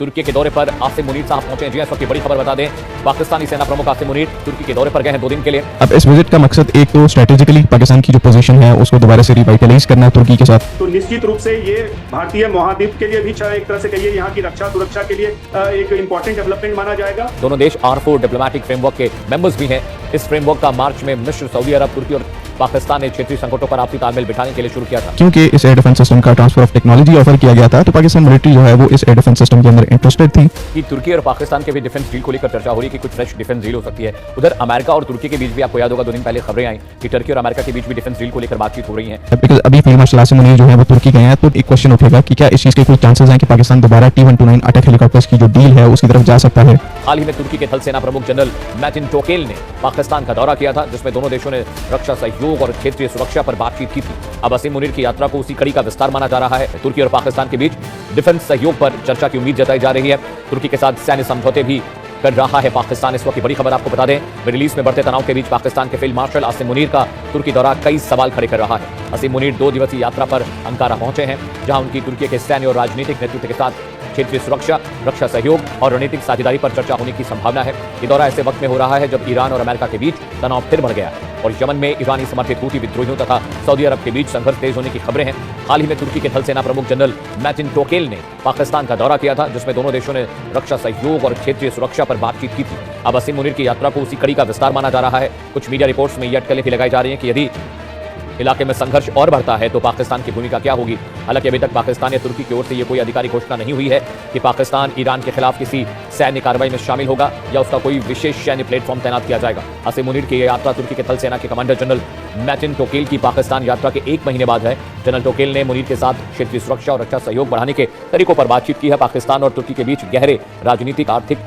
तुर्की के दौरे पर आसिम मुनीर साहब पहुंचे हैं। जी इस वक्त की बड़ी खबर बता दें, पाकिस्तानी सेना प्रमुख आसिम मुनीर तुर्की के दौरे पर गए हैं 2 दिन के लिए। अब इस विजिट का मकसद एक तो स्ट्रेटेजिकली पाकिस्तान की जो पोजीशन है उसको दोबारा से रिवाइटलाइज करना है तुर्की के साथ। तो निश्चित रूप से ये भारतीय महाद्वीप के लिए भी एक तरह से कहिए यहाँ की रक्षा सुरक्षा के लिए एक इम्पोर्टेंट डेवलपमेंट माना जाएगा। दोनों देश R4 डिप्लोमेटिक फ्रेमवर्क के मेंबर्स भी हैं। इस फ्रेमवर्क का मार्च में मिस्र, सऊदी अरब, तुर्की और पाकिस्तान ने क्षेत्रीय संकटों पर आपसी तालमेल बिठाने के लिए शुरू किया था। क्योंकि इस एयर डिफेंस सिस्टम का ट्रांसफर ऑफ टेक्नोलॉजी ऑफर किया गया था तो पाकिस्तान मिलिट्री जो है वो इस एयर डिफेंस सिस्टम के अंदर इंटरेस्टेड थी। कि तुर्की और पाकिस्तान के भी डिफेंस डील को लेकर चर्चा हो रही है कि कुछ फ्रेश डिफेंस डील हो सकती है। उधर अमेरिका और तुर्की के बीच भी आपको याद होगा 2 दिन पहले खबरें आई कि तुर्की और अमेरिका के बीच भी डिफेंस डील को लेकर बातचीत हो रही है। बिकॉज अभी फील्ड मार्शल आसिम मुनीर जो है वो तुर्की गए हैं तो एक क्वेश्चन उठेगा कि क्या इस चीज के कोई चांसेस हैं कि पाकिस्तान दोबारा T-129 अटैक हेलीकॉप्टर्स की जो डील है उसकी तरफ जा सकता है। हाल ही में तुर्की के थल सेना प्रमुख जनरल मैटिन टोकेल ने पाकिस्तान का दौरा किया था, जिसमें दोनों देशों ने रक्षा सहयोग और क्षेत्रीय सुरक्षा पर बातचीत की थी। अब आसिम मुनीर की यात्रा को उसी कड़ी का विस्तार माना जा रहा है। तुर्की और पाकिस्तान के बीच डिफेंस सहयोग पर चर्चा की उम्मीद जताई जा रही है। तुर्की के साथ सैन्य समझौते भी कर रहा है पाकिस्तान। इस वक्त की बड़ी खबर आपको बता दें, मिडिल ईस्ट में बढ़ते तनाव के बीच पाकिस्तान के फील्ड मार्शल आसिम मुनीर का तुर्की दौरा कई सवाल खड़े कर रहा है। आसिम मुनीर 2 दिवसीय यात्रा पर अंकारा पहुंचे हैं, जहां उनकी तुर्की के सैन्य और राजनीतिक नेतृत्व के साथ क्षेत्रीय सुरक्षा, रक्षा सहयोग और रणनीतिक साझेदारी पर चर्चा होने की संभावना है। ये दौरा ऐसे वक्त में हो रहा है जब ईरान और अमेरिका के बीच तनाव फिर बढ़ गया है और यमन में ईरानी समर्थित हूती विद्रोहियों तथा सऊदी अरब के बीच संघर्ष तेज होने की खबरें हैं। हाल ही में तुर्की के थल सेना प्रमुख जनरल मैटिन टोकेल ने पाकिस्तान का दौरा किया था, जिसमें दोनों देशों ने रक्षा सहयोग और क्षेत्रीय सुरक्षा पर बातचीत की थी। अब आसिम मुनीर की यात्रा को उसी कड़ी का विस्तार माना जा रहा है। कुछ मीडिया रिपोर्ट्स में ये अटकलें भी लगाई जा रही हैं कि यदि इलाके में संघर्ष और बढ़ता है तो पाकिस्तान की भूमिका क्या होगी। हालांकि अभी तक पाकिस्तान या तुर्की की ओर से यह कोई आधिकारिक घोषणा नहीं हुई है कि पाकिस्तान ईरान के खिलाफ किसी सैन्य कार्रवाई में शामिल होगा या उसका कोई विशेष सैन्य प्लेटफॉर्म तैनात किया जाएगा। आसिम मुनीर की यात्रा तुर्की के थल सेना के कमांडर जनरल मैटिन टोकेल की पाकिस्तान यात्रा के 1 महीने बाद है। जनरल टोकेल ने मुनीर के साथ क्षेत्रीय सुरक्षा और रक्षा सहयोग बढ़ाने के तरीकों पर बातचीत की है। पाकिस्तान और तुर्की के बीच गहरे राजनीतिक, आर्थिक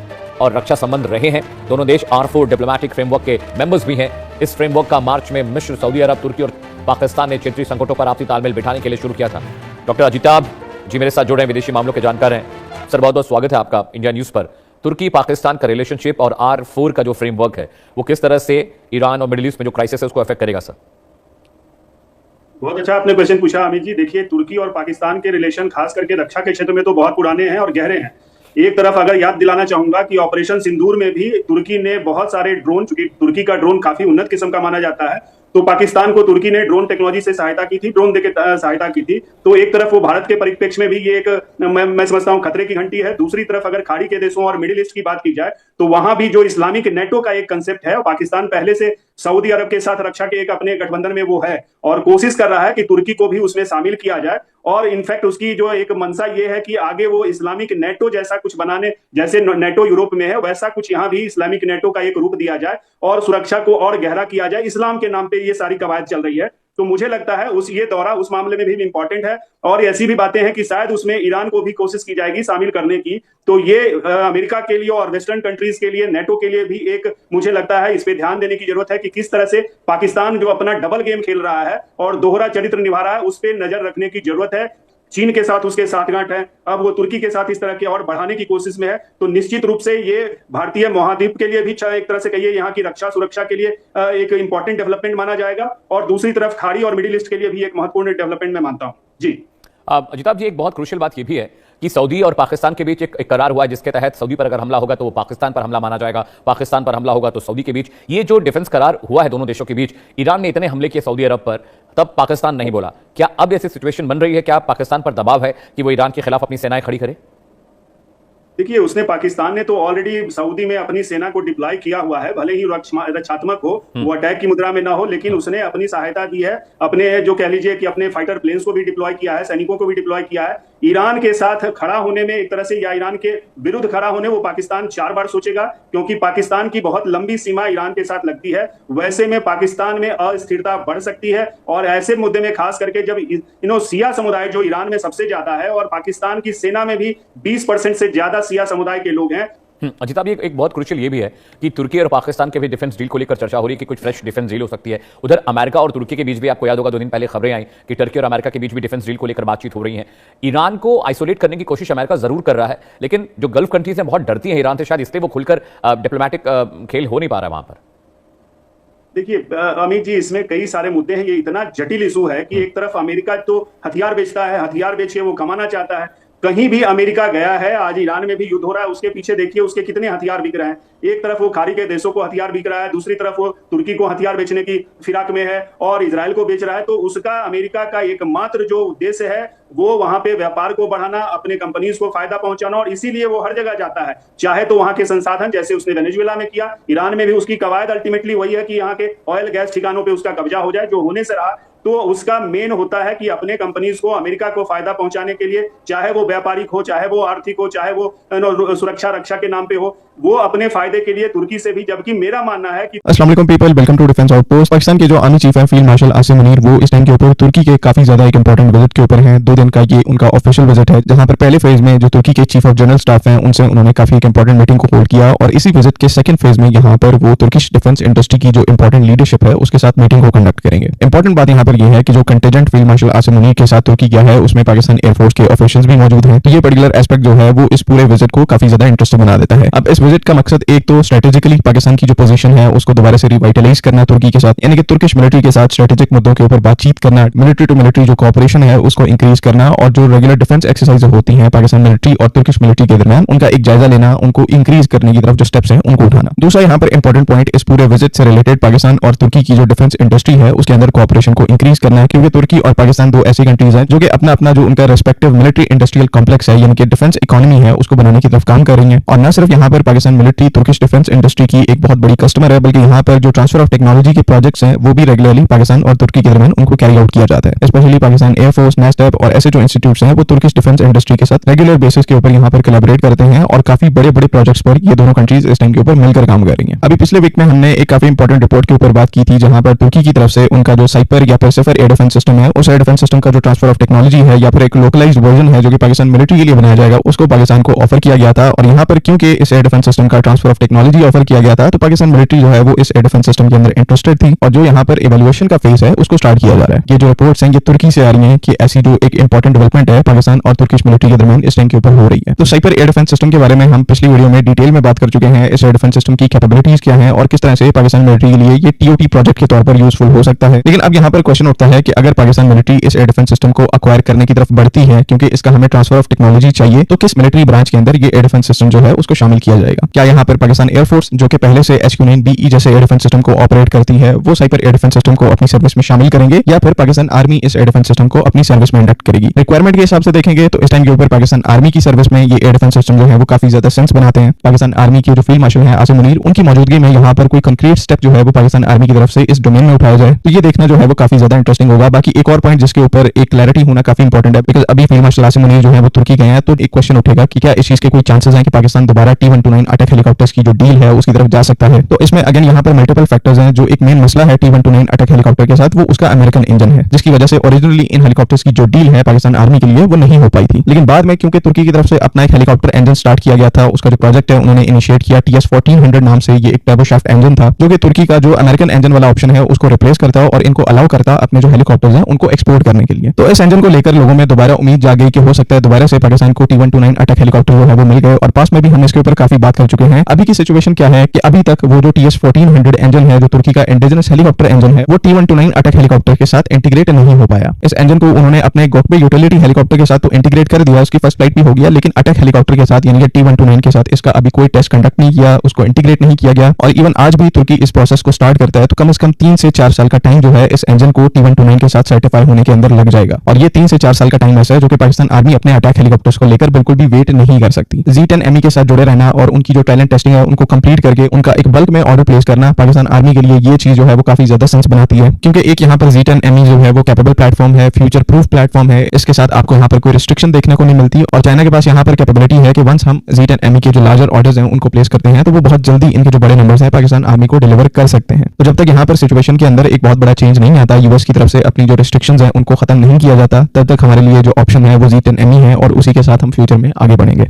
और रक्षा संबंध रहे हैं। दोनों देश R4 डिप्लोमेटिक फ्रेमवर्क के मेंबर्स भी हैं। इस फ्रेमवर्क का मार्च में मिस्र, सऊदी अरब, तुर्की और पाकिस्तान ने क्षेत्रीय संकटों पर आपसी तालमेल बिठाने के लिए शुरू किया था। डॉक्टर अजिताभ जी मेरे साथ जुड़े हैं, विदेशी मामलों के जानकार हैं। सर बहुत बहुत स्वागत है आपका इंडिया न्यूज पर। तुर्की पाकिस्तान का रिलेशनशिप और R4 का जो फ्रेमवर्क है वो किस तरह से ईरान और मिडिल ईस्ट में जो क्राइसिस है उसको अफेक्ट करेगा सर? बहुत अच्छा आपने क्वेश्चन पूछा अमित जी। देखिए, तुर्की और पाकिस्तान के रिलेशन खास करके रक्षा के क्षेत्र में तो बहुत पुराने हैं और गहरे हैं। एक तरफ अगर याद दिलाना चाहूंगा कि ऑपरेशन सिंदूर में भी तुर्की ने बहुत सारे ड्रोन, चूंकि तुर्की का ड्रोन काफी उन्नत किस्म का माना जाता है, तो पाकिस्तान को तुर्की ने ड्रोन टेक्नोलॉजी से सहायता की थी, ड्रोन देके सहायता की थी। तो एक तरफ वो भारत के परिप्रेक्ष्य में भी ये एक मैं समझता हूं खतरे की घंटी है। दूसरी तरफ अगर खाड़ी के देशों और मिडिल ईस्ट की बात की जाए तो वहां भी जो इस्लामिक नेटो का एक कंसेप्ट है, पाकिस्तान पहले से सऊदी अरब के साथ रक्षा के एक अपने गठबंधन में वो है और कोशिश कर रहा है कि तुर्की को भी उसमें शामिल किया जाए। और इनफैक्ट उसकी जो एक मंशा ये है कि आगे वो इस्लामिक नेटो जैसा कुछ बनाने, जैसे नेटो यूरोप में है वैसा कुछ यहाँ भी इस्लामिक नेटो का एक रूप दिया जाए और सुरक्षा को और गहरा किया जाए। इस्लाम के नाम पे ये सारी कवायद चल रही है। तो मुझे लगता है ये दौरा उस मामले में भी इंपॉर्टेंट है और ऐसी भी बातें हैं कि शायद उसमें ईरान को भी कोशिश की जाएगी शामिल करने की। तो ये अमेरिका के लिए और वेस्टर्न कंट्रीज के लिए, नेटो के लिए भी एक मुझे लगता है इस पे ध्यान देने की जरूरत है कि किस तरह से पाकिस्तान जो अपना डबल गेम खेल रहा है और दोहरा चरित्र निभा रहा है उस पर नजर रखने की जरूरत है। चीन के साथ उसके साठगांठ है, अब वो तुर्की के साथ इस तरह के और बढ़ाने की कोशिश में है। तो निश्चित रूप से ये भारतीय महाद्वीप के लिए भी एक तरह से कहिए यहाँ की रक्षा सुरक्षा के लिए एक इंपॉर्टेंट डेवलपमेंट माना जाएगा और दूसरी तरफ खाड़ी और मिडिल ईस्ट के लिए भी एक महत्वपूर्ण डेवलपमेंट मैं मानता हूँ। जी अजिताभ जी, एक बहुत क्रूशियल बात यह भी है कि सऊदी और पाकिस्तान के बीच एक करार हुआ है जिसके तहत सऊदी पर अगर हमला होगा तो वो पाकिस्तान पर हमला माना जाएगा, पाकिस्तान पर हमला होगा तो सऊदी के बीच। ये जो डिफेंस करार हुआ है दोनों देशों के बीच, ईरान ने इतने हमले किए सऊदी अरब पर, तब पाकिस्तान नहीं बोला। क्या अब ऐसी सिचुएशन बन रही है, क्या पाकिस्तान पर दबाव है कि वो ईरान के खिलाफ अपनी सेनाएं खड़ी करे? देखिए, पाकिस्तान ने तो ऑलरेडी सऊदी में अपनी सेना को डिप्लॉय किया हुआ है, भले ही रक्षात्मक हो, वो अटैक की मुद्रा में ना हो, लेकिन उसने अपनी सहायता दी है। अपने जो कह लीजिए कि अपने फाइटर प्लेन्स को भी डिप्लॉय किया है, सैनिकों को भी डिप्लॉय किया है। ईरान के साथ खड़ा होने में एक तरह से या ईरान के विरुद्ध खड़ा होने वो पाकिस्तान 4 बार सोचेगा, क्योंकि पाकिस्तान की बहुत लंबी सीमा ईरान के साथ लगती है। वैसे में पाकिस्तान में अस्थिरता बढ़ सकती है और ऐसे मुद्दे में खास करके जब शिया समुदाय जो ईरान में सबसे ज्यादा है और पाकिस्तान की सेना में भी 20% से ज्यादा शिया समुदाय के लोग हैं। अजिताभ, एक बहुत क्रूशियल ये भी है कि तुर्की और पाकिस्तान के भी डिफेंस डील को लेकर चर्चा हो रही है कि कुछ फ्रेश डिफेंस डील हो सकती है। उधर अमेरिका और तुर्की के बीच भी आपको याद होगा 2 दिन पहले खबरें आई कि तुर्की और अमेरिका के बीच भी डिफेंस डील को लेकर बातचीत हो रही है। ईरान को आइसोलेट करने की कोशिश अमेरिका जरूर कर रहा है, लेकिन जो गल्फ कंट्रीज हैं बहुत डरती हैं ईरान से, शायद इसलिए वो खुलकर डिप्लोमेटिक खेल हो नहीं पा रहा है वहां पर। देखिए अमित जी, इसमें कई सारे मुद्दे हैं। ये इतना जटिल इशू है कि एक तरफ अमेरिका तो हथियार बेचता है, हथियार बेच के वो कमाना चाहता है, कहीं भी अमेरिका गया है, आज ईरान में भी युद्ध हो रहा है, उसके पीछे देखिए उसके कितने हथियार बिक रहे हैं। एक तरफ वो खाड़ी के देशों को हथियार बिक रहा है, दूसरी तरफ वो तुर्की को हथियार बेचने की फिराक में है और इजराइल को बेच रहा है। तो उसका अमेरिका का एकमात्र जो उद्देश्य है वो वहां पे व्यापार को बढ़ाना, अपने कंपनीज को फायदा पहुंचाना, और इसीलिए वो हर जगह जाता है। चाहे तो वहां के संसाधन, जैसे उसने वेनेजुएला में किया, ईरान में भी उसकी कवायद अल्टीमेटली वही है कि यहाँ के ऑयल गैस ठिकानों पे उसका कब्जा हो जाए, जो होने से रहा। तो उसका मेन होता है कि अपने कंपनीज को, अमेरिका को फायदा पहुंचाने के लिए, चाहे वो व्यापारिक हो, चाहे वो आर्थिक हो, चाहे वो सुरक्षा रक्षा के नाम पे हो, वो अपने फायदे के लिए तुर्की से भी, जबकि मेरा मानना है कि अस्सलाम वालेकुम people, welcome to defence outpost. Pakistan के जो आर्मी चीफ है फील्ड मार्शल आसिम मुनीर, वो इस टाइम के ऊपर तुर्की के काफी ज्यादा एक इंपॉर्टेंट विजिट के ऊपर हैं। 2 दिन का ये उनका ऑफिशियल विजिट है, जहां पर पहले फेज में जो तुर्की के चीफ ऑफ जनरल स्टाफ हैं उनसे उन्होंने काफी एक इंपॉर्टेंट मीटिंग को होल्ड किया, और इसी विजिट के सेकंड फेज में यहाँ पर वो तुर्किश डिफेंस इंडस्ट्री की जो इंपॉर्टेंट लीडरशिप है उसके साथ मीटिंग को कंडक्ट करेंगे। इंपॉर्टेंट बात यहाँ पर यह है कि जो contingent field marshal Asim Munir के साथ तुर्की गया है उसमें पाकिस्तान एयरफोर्स के ऑफिशियल्स भी मौजूद हैं। तो ये पर्टिकुलर एस्पेक्ट जो है वो इस पूरे विजिट को काफी ज्यादा इंटरेस्टिंग बना देता है। अब इस विजिट का मकसद एक तो स्ट्रेटेजिकली पाकिस्तान की जो पोजीशन है उसको दोबारा से रिवाइटलाइज करना तुर्की के साथ, यानी कि तुर्किश मिलिट्री के साथ स्ट्रेटेजिक मुद्दों के ऊपर बातचीत करना, मिलिट्री टू मिलिट्री जो कोऑपरेशन है उसको इंक्रीज करना, और जो रेगुलर डिफेंस एक्सरसाइज होती हैं पाकिस्तान मिलिट्री और तुर्किश मिलिट्री के दरमियान उनका एक जायजा लेना, उनको इंक्रीज करने की तरफ जो स्टेप्स हैं उनको उठाना। दूसरा यहाँ पर इंपॉर्टेंट पॉइंट इस पूरे विजिट से रिलेटेड पाकिस्तान और तुर्की की जो डिफेंस इंडस्ट्री है उसके अंदर कोऑपरेशन को इंक्रीज करना है, क्योंकि तुर्की और पाकिस्तान दो ऐसी कंट्रीज हैं जो कि अपना अपना जो उनका रेस्पेक्टिव मिलिट्री इंडस्ट्रियल कॉम्प्लेक्स है, यानी कि डिफेंस इकोनॉमी है, उसको बनाने की तरफ काम कर रही है। और न सिर्फ यहाँ पर Pakistan military Turkish defence industry की एक बहुत बड़ी कस्टमर है, बल्कि यहाँ पर जो ट्रांसफर ऑफ टेक्नोलॉजी के प्रोजेक्ट्स हैं वो भी रेगुलरली पाकिस्तान और तुर्की के दरमियान उनको कैरी आउट किया जाता है। स्पेशली पाकिस्तान एयरफोर्स, नेस्टेप और ऐसे जो इंस्टीट्यूट्स हैं वो तुर्किश डिफेंस इंडस्ट्री के साथ रेगुलर बेसिस के ऊपर यहाँ पर कोलैबोरेट करते हैं, और काफी बड़े बड़े प्रोजेक्ट्स पर ये दोनों कंट्रीज इस टाइम के ऊपर मिलकर काम कर रही हैं। अभी पिछले वीक में हमने एक काफी इंपॉर्टेंट रिपोर्ट के ऊपर बात की थी, जहां पर तुर्की की तरफ से उनका जो साइपर या पेसिफर एयर डिफेंस सिस्टम है, उस एयर डिफेंस सिस्टम का जो ट्रांसफर ऑफ टेक्नोलॉजी है या फिर एक लोकलाइज्ड वर्जन है जो कि पाकिस्तान मिलिट्री के लिए बनाया जाएगा, उसको पाकिस्तान को ऑफर किया गया था। और यहाँ पर क्योंकि इस एयर डिफेंस सिस्टम का ट्रांसफर ऑफ टेक्नोलॉजी ऑफर किया गया था, तो पाकिस्तान मिलिट्री जो है वो इस एयर डिफेंस सिस्टम के अंदर इंटरेस्टेड थी, और जो यहाँ पर इवैल्यूएशन का फेज है उसको स्टार्ट किया जा रहा है। ये जो रिपोर्ट्स हैं ये तुर्की से आ रही हैं कि ऐसी जो एक इंपॉर्टेंट डेवलपमेंट है पाकिस्तान और तुर्किश मिलिट्री के दरमियान इस टाइम के ऊपर हो रही है। तो साइपर एयर डिफेंस सिस्टम के बारे में हम पिछली वीडियो में डिटेल में बात कर चुके हैं। इस एयर डिफेंस सिस्टम की कैपेबिलिटीज क्या है और किस तरह से पाकिस्तान मिलिट्री के लिए ये टीओटी प्रोजेक्ट के तौर पर यूजफुल हो सकता है। लेकिन अब यहाँ पर क्वेश्चन उठता है कि अगर पाकिस्तान मिलिट्री इस एयर डिफेंस सिस्टम को अक्वायर करने की तरफ बढ़ती है, क्योंकि इसका हमें ट्रांसफर ऑफ टेक्नोलॉजी चाहिए, तो किस मिलिट्री ब्रांच के अंदर ये एयर डिफेंस सिस्टम जो है उसको शामिल किया जाएगा? क्या यहाँ पर पाकिस्तान एयरफोर्स जो कि पहले से HQ-9BE जैसे एयर डिफेंस सिस्टम को ऑपरेट करती है वो साइपर एयर डिफेंस सिस्टम को अपनी सर्विस में शामिल करेंगे, या फिर पाकिस्तान आर्मी इस एयर डिफेंस सिस्टम को अपनी सर्विस में इंडक्ट करेगी? रिक्वायरमेंट के हिसाब से देखेंगे तो इस टाइम के ऊपर पाकिस्तान आर्मी की सर्विस में ये एयर डिफेंस सिस्टम जो है वो काफी ज्यादा सेंस बनाते हैं। पाकिस्तान आर्मी के जो फील्ड मार्शल है आसिम मुनीर, उनकी मौजूदगी में यहाँ पर कोई कंक्रीट स्टेप जो है वो पाकिस्तान आर्मी की तरफ से इस डोमेन में उठाया जाए, तो ये देखना जो है वो काफी ज्यादा इंटरेस्टिंग होगा। बाकी एक और पॉइंट जिसके ऊपर एक क्लैरिटी होना काफी इंपॉर्टेंट है, बिकॉज अभी फील्ड मार्शल आसिम मुनीर जो है वो तुर्की गए हैं, तो एक क्वेश्चन उठेगा कि क्या इस चीज के कोई चांसेस हैं कि पाकिस्तान दोबारा T-129 अटैक हेलीकॉप्टर्स की जो डील है उसकी तरफ जा सकता है? तो इसमें अगेन यहाँ पर मल्टीपल फैक्टर्स हैं। जो एक मेन मसला है T-129 अटैक हेलीकॉप्टर के साथ वो उसका अमेरिकन इंजन है, जिसकी वजह से ओरिजिनली इन हेलीकॉप्टर्स की जो डील है पाकिस्तान आर्मी के लिए वो नहीं हो पाई थी। लेकिन बाद में क्योंकि तुर्की की तरफ से अपना एक हेलीकॉप्टर इंजन स्टार्ट किया गया था, उसका जो प्रोजेक्ट है उन्होंने इनिशिएट किया, TS-1400 नाम से। ये एक टर्बोशाफ्ट इंजन था जो कि तुर्की का जो अमेरिकन इंजन वाला ऑप्शन है उसको रिप्लेस करता और इनको अलाउ करता अपने जो हेलीकॉप्टर्स हैं उनको एक्सपोर्ट करने के लिए। तो इस इंजन को लेकर लोगों में दोबारा उम्मीद जाग गई कि हो सकता है दोबारा से पाकिस्तान को T-129 अटैक हेलीकॉप्टर जो है वो मिल गए, और पास में भी हम इसके ऊपर काफी बात कर चुके हैं। अभी की सिचुएशन क्या है कि अभी तक वो जो TS-1400 इंजन है जो तुर्की का इंडिजिनस हेलीकॉप्टर इंजन है वो T-129 अटैक हेलीकॉप्टर के साथ इंटीग्रेट नहीं हो पाया। इस इंजन को उन्होंने अपने गोकबे यूटिलिटी हेलीकॉप्टर के साथ तो इंटीग्रेट कर दिया, उसकी फर्स्ट फ्लाइट भी हो गया, लेकिन अटैक हेलीकॉप्टर के साथ यानी कि T-129 के साथ इसका अभी कोई टेस्ट कंडक्ट नहीं किया, उसको इंटीग्रेट नहीं किया गया। और इवन आज भी तुर्की इस प्रोसेस को स्टार्ट करता है तो कम से कम 3 से 4 साल का टाइम जो है इस इंजन को T-129 के साथ सर्टिफाई होने के अंदर लग जाएगा। और ये 3 से 4 साल का टाइम ऐसा है जो कि पाकिस्तान आर्मी अपने अटैक हेलीकॉप्टर्स को लेकर बिल्कुल भी वेट नहीं कर सकती। Z-10ME के साथ जुड़े रहना और उनकी जो टैलेंट टेस्टिंग है उनको कंप्लीट करके उनका एक बल्क में ऑर्डर प्लेस करना पाकिस्तान आर्मी के लिए ये चीज जो है वो काफी ज्यादा सेंस बनाती है, क्योंकि एक यहाँ पर Z-10ME जो है वो कैपेबल प्लेटफॉर्म है, फ्यूचर प्रूफ प्लेटफॉर्म है। इसके साथ आपको यहाँ पर कोई रिस्ट्रिक्शन देखने को नहीं मिलती, और चाइना के पास यहाँ पर कैपेबिलिटी है कि वंस हम Z-10ME के जो लार्जर ऑर्डर्स हैं उनको प्लेस करते हैं तो वो बहुत जल्दी इनके जो बड़े नंबर्स हैं पाकिस्तान आर्मी को डिलीवर कर सकते हैं। तो जब तक यहाँ पर सिचुएशन के अंदर एक बहुत बड़ा चेंज नहीं आता, यूएस की तरफ से अपनी जो रिस्ट्रिक्शंस हैं उनको खत्म नहीं किया जाता, तब तक हमारे लिए जो ऑप्शन है वो Z-10ME है, और उसी के साथ हम फ्यूचर में आगे बढ़ेंगे।